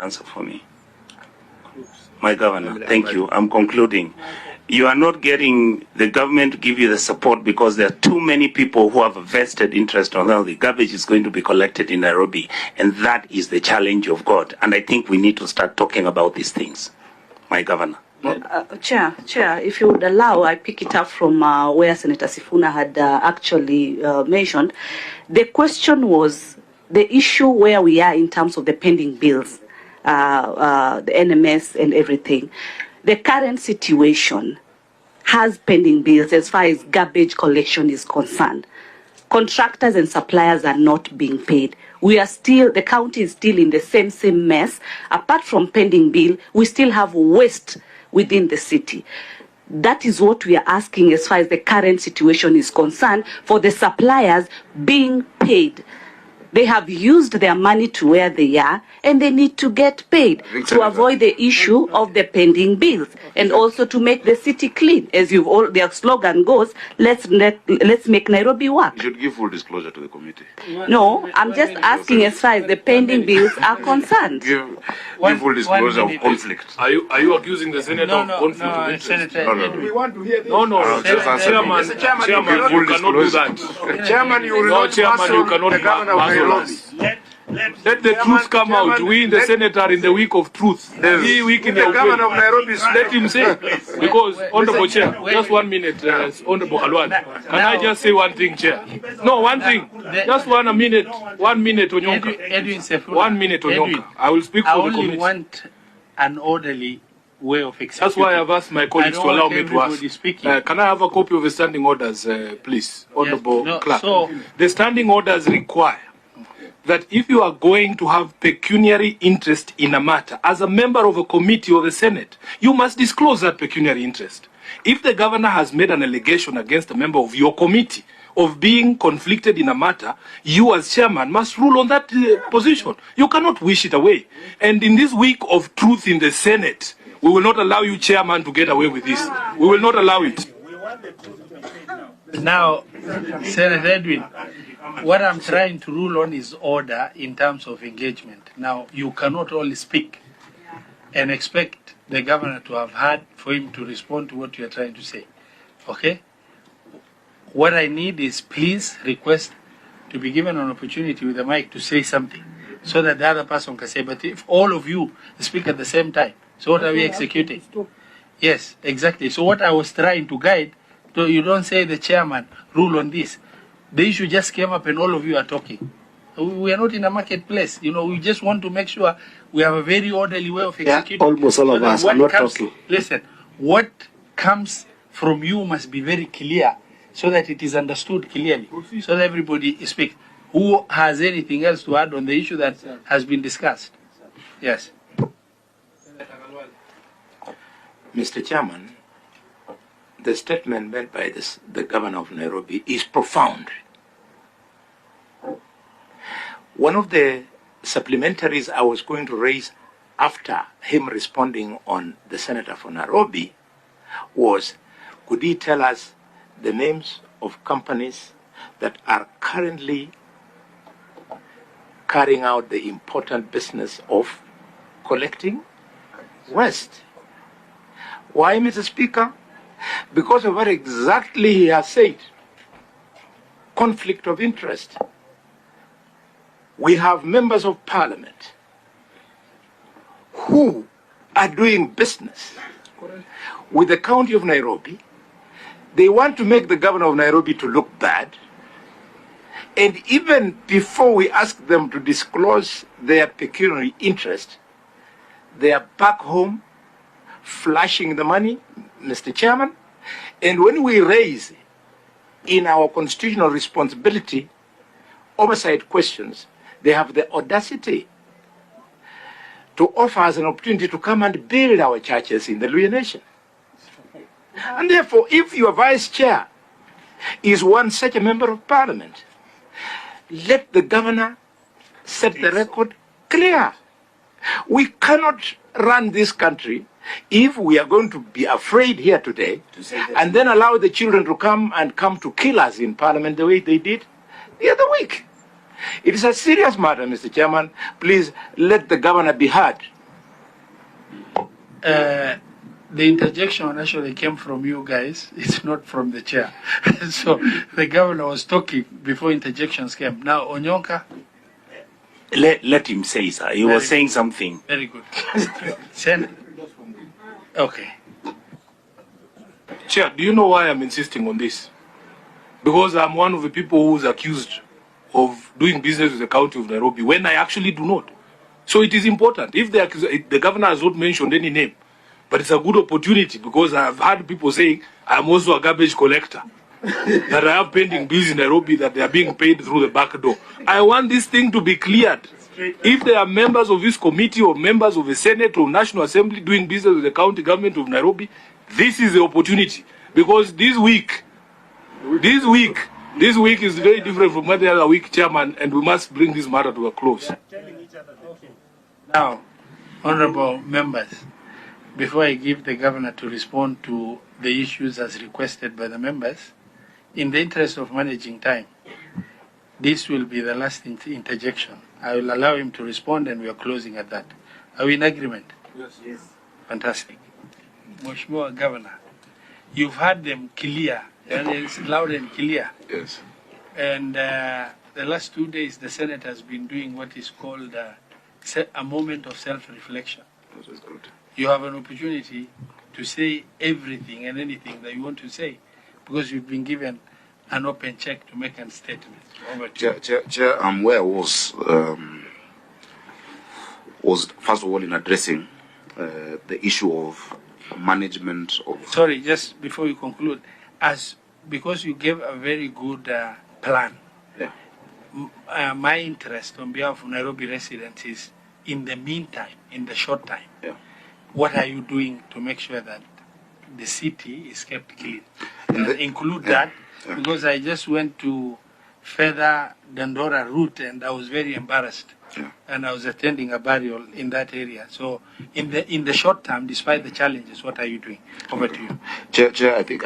answer for me. My governor, thank you. I'm concluding. You are not getting the government to give you the support because there are too many people who have a vested interest on how the garbage is going to be collected in Nairobi. And that is the challenge of God. And I think we need to start talking about these things. My governor. Chair, if you would allow, I pick it up from where Senator Sifuna had actually mentioned. The question was the issue where we are in terms of the pending bills, the NMS and everything. The current situation has pending bills as far as garbage collection is concerned. Contractors and suppliers are not being paid. We are still, the county is still in the same mess. Apart from pending bill, we still have waste within the city. That is what we are asking as far as the current situation is concerned for the suppliers being paid. They have used their money to where they are, and they need to get paid to avoid the issue of the pending bills, and also to make the city clean. As their slogan goes, let's make Nairobi work. You should give full disclosure to the committee. No, I'm just asking as far as the pending bills are concerned. Give full disclosure of conflict. Are you accusing the senator of conflict of interest? No. We want to hear this. No. Chairman, you cannot do that. Chairman, you will not you cannot the governor of Nairobi. Let the truth come out. We in the Senate are in the week of truth. He week in the governor of Nairobi. Let him say. Because, Honorable Chair, just 1 minute, Honorable Alwan. Can I just say one thing, Chair? No, one thing. Just 1 minute. 1 minute, Onyonka. 1 minute, Onyonka. I will speak for the committee. I only want an orderly way of executing. That's why I've asked my colleagues to allow me to ask. Can I have a copy of the standing orders, please, Honorable Clerk? So, the standing orders require that if you are going to have pecuniary interest in a matter, as a member of a committee or the Senate, you must disclose that pecuniary interest. If the governor has made an allegation against a member of your committee of being conflicted in a matter, you as chairman must rule on that position. You cannot wish it away. And in this week of truth in the Senate, we will not allow you, chairman, to get away with this. We will not allow it. Now, Senator Edwin, what I'm trying to rule on is order in terms of engagement. Now, you cannot only speak and expect the governor to have heard for him to respond to what you are trying to say. Okay? What I need is please request to be given an opportunity with the mic to say something so that the other person can say, but if all of you speak at the same time, so what are we executing? Yes, exactly. So what I was trying to guide, so you don't say the chairman rule on this. The issue just came up and all of you are talking. We are not in a marketplace. You know, we just want to make sure we have a very orderly way of executing. Yeah, almost all of us are not talking. Listen, what comes from you must be very clear so that it is understood clearly, so that everybody speaks. Who has anything else to add on the issue that has been discussed? Yes. Mr. Chairman, the statement made by the governor of Nairobi is profound. One of the supplementaries I was going to raise after him responding on the senator for Nairobi was, could he tell us the names of companies that are currently carrying out the important business of collecting waste? Why, Mr. Speaker? Because of what exactly he has said. Conflict of interest. We have members of parliament who are doing business with the county of Nairobi. They want to make the governor of Nairobi to look bad. And even before we ask them to disclose their pecuniary interest, they are back home flashing the money, Mr. Chairman. And when we raise in our constitutional responsibility oversight questions, they have the audacity to offer us an opportunity to come and build our churches in the Luhya nation. And therefore, if your vice chair is one such a member of parliament, let the governor set the record clear. We cannot run this country if we are going to be afraid here today and then allow the children to come to kill us in parliament the way they did the other week. It is a serious matter, Mr. Chairman. Please let the governor be heard The interjection actually came from you guys. It's not from the chair. So the governor was talking before interjections came. Now, Onyonka. Let him say, sir. He was saying something. Very good. Okay. Chair, do you know why I'm insisting on this? Because I'm one of the people who's accused of doing business with the county of Nairobi when I actually do not. So it is important. If the governor has not mentioned any name, but it's a good opportunity because I've heard people saying I'm also a garbage collector, that I have pending bills in Nairobi that they are being paid through the back door. I want this thing to be cleared. If there are members of this committee or members of the Senate or National Assembly doing business with the county government of Nairobi, this is the opportunity. Because this week is very different from any other week, Chairman, and we must bring this matter to a close. Now, honorable members, before I give the governor to respond to the issues as requested by the members, in the interest of managing time, this will be the last interjection. I will allow him to respond and we are closing at that. Are we in agreement? Yes. Fantastic. Mheshimiwa Governor, you've heard them clear, and it's loud and clear. Yes. And the last 2 days, the Senate has been doing what is called a moment of self-reflection. That is good. You have an opportunity to say everything and anything that you want to say because you've been given an open check to make a statement. Over to you. Chair, where I was first of all in addressing the issue of management of... Sorry, just before you conclude, because you gave a very good plan, Yeah. my interest on behalf of Nairobi residents is in the meantime, in the short time, Yeah. what are you doing to make sure that the city is kept clean? Include that, because I just went to Feather Dandora route and I was very embarrassed. Yeah. And I was attending a burial in that area. So in the short term, despite the challenges, what are you doing? Over to you. Chair, I think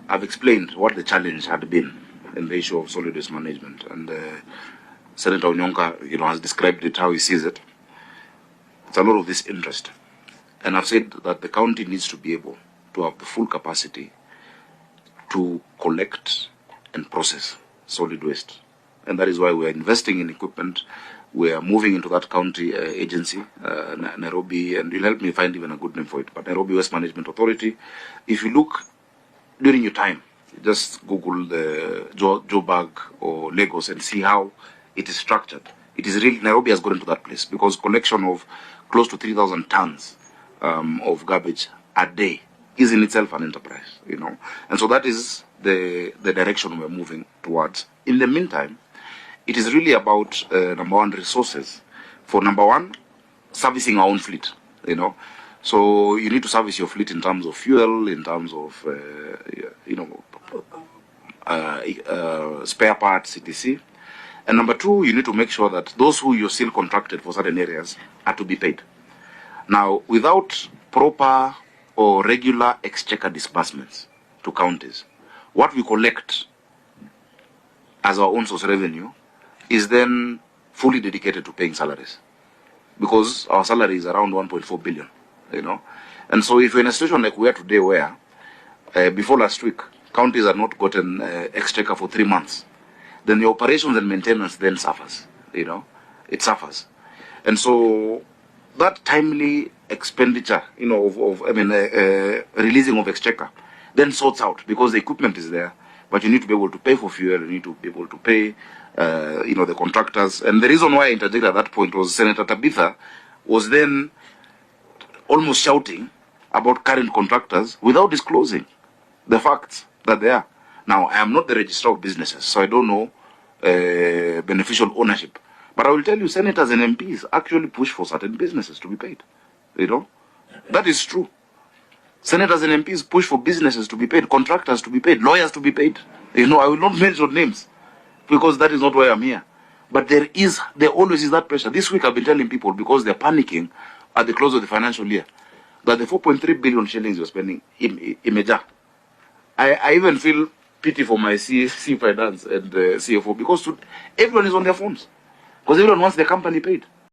I've explained what the challenge had been in the issue of solid waste management, and Senator Onyonka, has described it how he sees it. It's a lot of this interest, and I've said that the county needs to be able to have the full capacity to collect and process solid waste, and that is why we are investing in equipment. We are moving into that county agency, Nairobi, and you'll help me find even a good name for it, but Nairobi Waste Management Authority. If you look during your time, just Google the Joburg or Lagos and see how it is structured. It is really, Nairobi has got into that place because collection of close to 3,000 tons of garbage a day is in itself an enterprise, And so that is the direction we're moving towards. In the meantime, it is really about, number one, resources. For number one, servicing our own fleet, So you need to service your fleet in terms of fuel, in terms of, spare parts, etc. And number two, you need to make sure that those who you're still contracted for certain areas are to be paid. Now, without proper or regular exchequer disbursements to counties, what we collect as our own source revenue is then fully dedicated to paying salaries, because our salary is around 1.4 billion, And so if you're in a situation like we are today where before last week, counties had not gotten exchequer for 3 months, then the operations and maintenance then suffers, it suffers. And so that timely expenditure, releasing of exchequer then sorts out, because the equipment is there, but you need to be able to pay for fuel, you need to be able to pay, the contractors. And the reason why I interjected at that point was Senator Tabitha was then almost shouting about current contractors without disclosing the facts that they are. Now, I am not the registrar of businesses, so I don't know beneficial ownership. But I will tell you, senators and MPs actually push for certain businesses to be paid. That is true. Senators and MPs push for businesses to be paid, contractors to be paid, lawyers to be paid. I will not mention names because that is not why I'm here. But there always is that pressure. This week I've been telling people, because they're panicking at the close of the financial year, that the 4.3 billion shillings you're spending imeja. I even feel pity for my C finance and CFO, because everyone is on their phones, because everyone wants their company paid.